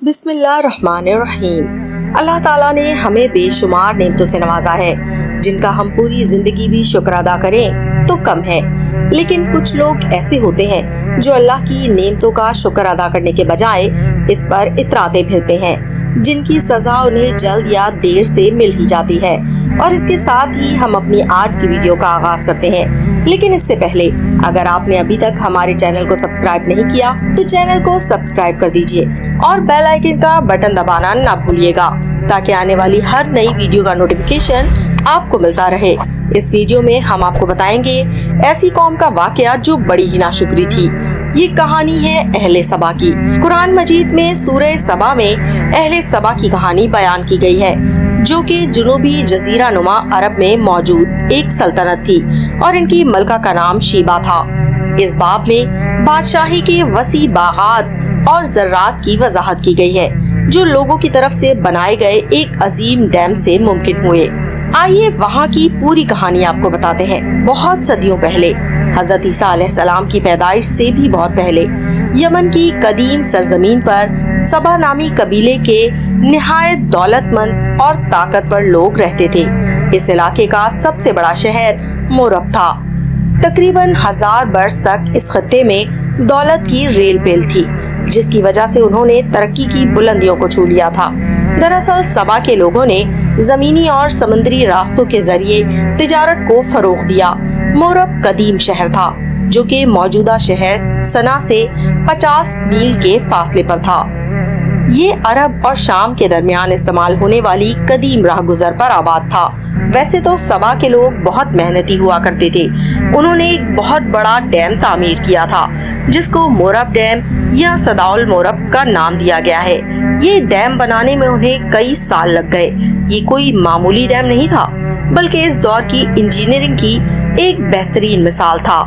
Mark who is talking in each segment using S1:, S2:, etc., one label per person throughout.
S1: बिस्मिल्लाहिर्रहमानिर्रहीम। अल्लाह ताला ने हमें बेशुमार नेमतों से नवाजा है, जिनका हम पूरी जिंदगी भी शुक्र अदा करें तो कम है। लेकिन कुछ लोग ऐसे होते हैं जो अल्लाह की नेमतों का शुक्र अदा करने के बजाय इस पर इतराते फिरते हैं, जिनकी सजा उन्हें जल्द या देर से मिल ही जाती है। और इसके साथ ही हम अपनी आज की वीडियो का आगाज करते हैं। लेकिन इससे पहले अगर आपने अभी तक हमारे चैनल को सब्सक्राइब नहीं किया तो चैनल को सब्सक्राइब कर दीजिए और बेल आइकन का बटन दबाना ना भूलिएगा, ताकि आने वाली हर नई वीडियो का नोटिफिकेशन आपको मिलता रहे। इस वीडियो में हम आपको बताएंगे ऐसी कौम का वाकया जो बड़ी ही नाशुक्री थी। ये कहानी है अहले सबा की। कुरान मजीद में सूरह सबा में अहले सबा की कहानी बयान की गई है, जो कि जुनूबी जजीरा नुमा अरब में मौजूद एक सल्तनत थी और इनकी मलका का नाम शीबा था। इस बाब में बादशाही के वसी बागात और ज़र्रात की वजाहत की गई है, जो लोगों की तरफ से बनाए गए एक अजीम डैम से मुमकिन हुए। आइए वहाँ की पूरी कहानी आपको बताते हैं। बहुत सदियों पहले, हजरत ईसा अलैहिस्सलाम की पैदाइश से भी बहुत पहले, यमन की कदीम सरजमीन पर सबा नामी कबीले के निहायत दौलतमंद और ताकतवर लोग रहते थे। इस इलाके का सबसे बड़ा शहर मोरब था। तकरीबन 1000 बरस तक इस खत्ते में दौलत की रेल पेल थी, जिसकी वजह से उन्होंने तरक्की की बुलंदियों को छू लिया था। दरअसल सबा के लोगों ने जमीनी और समुद्री रास्तों के जरिए तिजारत को फरोग दिया। मोरब कदीम शहर था, जो कि मौजूदा शहर सना से 50 मील के फासले पर था। ये अरब और शाम के दरमियान इस्तेमाल होने वाली कदीम राह गुजर पर आबाद था। वैसे तो सबा के लोग बहुत मेहनती हुआ करते थे। उन्होंने एक बहुत बड़ा डैम तामीर किया था, जिसको मोरब डैम या सदाउल मोरब का नाम दिया गया है। ये डैम बनाने में उन्हें कई साल लग गए। ये कोई मामूली डैम नहीं था, बल्कि इस दौर की इंजीनियरिंग की एक बेहतरीन मिसाल था।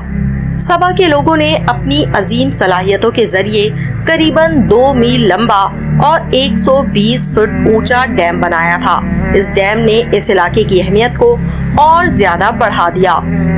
S1: सबा के लोगों ने अपनी अजीम सलाहियतों के जरिए करीबन 2 मील लंबा और 120 फुट ऊंचा डैम बनाया था। इस डैम ने इस इलाके की अहमियत को और ज्यादा बढ़ा दिया।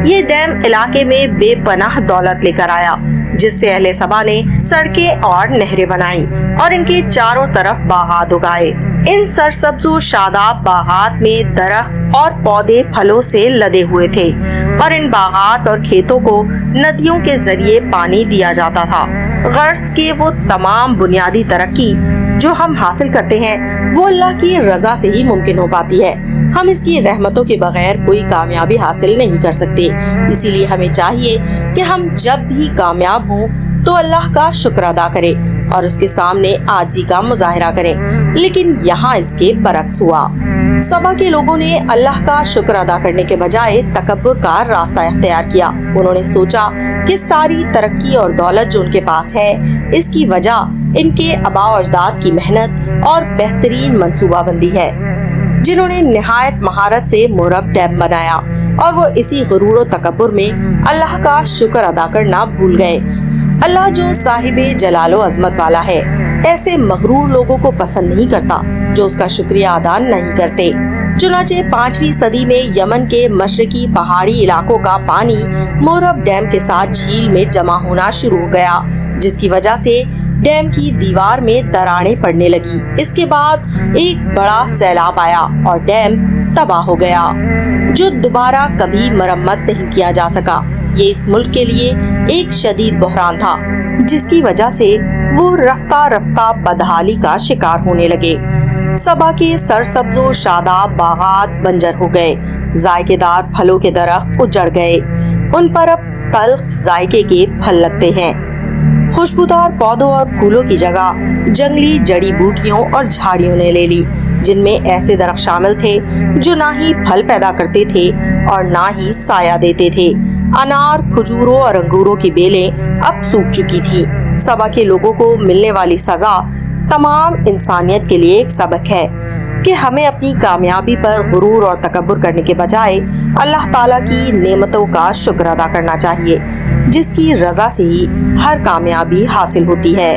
S1: ये डैम इलाके में बेपनाह दौलत लेकर आया, जिससे अहले सबा ने सड़कें और नहरें बनाई और इनके चारों तरफ बागात उगाए। इन सरसब्ज़ो शादाब बागात में दरख्त और पौधे फलों से लदे हुए थे और इन बागात और खेतों को नदियों के जरिए पानी दिया जाता था। गर्ज के वो तमाम बुनियादी तरक्की जो हम हासिल करते हैं, वो अल्लाह की रजा से ही मुमकिन हो पाती है। हम इसकी रहमतों के बगैर कोई कामयाबी हासिल नहीं कर सकते। इसीलिए हमें चाहिए कि हम जब भी कामयाब हों तो अल्लाह का शुक्र अदा करें और उसके सामने आजी का मुजाहिरा करें। लेकिन यहाँ इसके बरक्स हुआ। सबा के लोगों ने अल्लाह का शुक्र अदा करने के बजाय तकब्बुर का रास्ता इख्तियार किया। उन्होंने सोचा कि सारी तरक्की और दौलत जो उनके पास है, इसकी वजह इनके आबाओ अजदाद की मेहनत और बेहतरीन मंसूबाबंदी है, जिन्होंने निहायत महारत से मोरब डैम बनाया। और वो इसी गुरूर और तकब्बुर में अल्लाह का शुक्र अदा करना भूल गए। अल्लाह जो साहिबे जलालो अजमत वाला है, ऐसे मगरूर लोगों को पसंद नहीं करता जो उसका शुक्रिया अदा नहीं करते। चुनाचे 5वीं सदी में यमन के मशरकी पहाड़ी इलाकों का पानी मोरब डैम के साथ झील में जमा होना शुरू हो गया, जिसकी वजह से डैम की दीवार में दरारें पड़ने लगी। इसके बाद एक बड़ा सैलाब आया और डैम तबाह हो गया, जो दोबारा कभी मरम्मत नहीं किया जा सका। ये इस मुल्क के लिए एक शदीद बहरान था, जिसकी वजह से वो रफ्ता रफ्ता बदहाली का शिकार होने लगे। सबा के सरसब्ज़ो शादाब बागात बंजर हो गए। जायकेदार फलों के दरख्त उजड़ गए। उन पर अब तल्ख जायके के फल लगते हैं। खुशबूदार पौधों और फूलों की जगह जंगली जड़ी बूटियों और झाड़ियों ने ले ली, जिनमें ऐसे दरख्त शामिल थे जो ना ही फल पैदा करते थे और ना ही साया देते थे। अनार, खजूरों और अंगूरों की बेलें अब सूख चुकी थी। सबा के लोगों को मिलने वाली सजा तमाम इंसानियत के लिए एक सबक है कि हमें अपनी कामयाबी पर गुरूर और तकब्बुर करने के बजाय अल्लाह ताला की नेमतों का शुक्र अदा करना चाहिए, जिसकी रजा से ही हर कामयाबी हासिल होती है।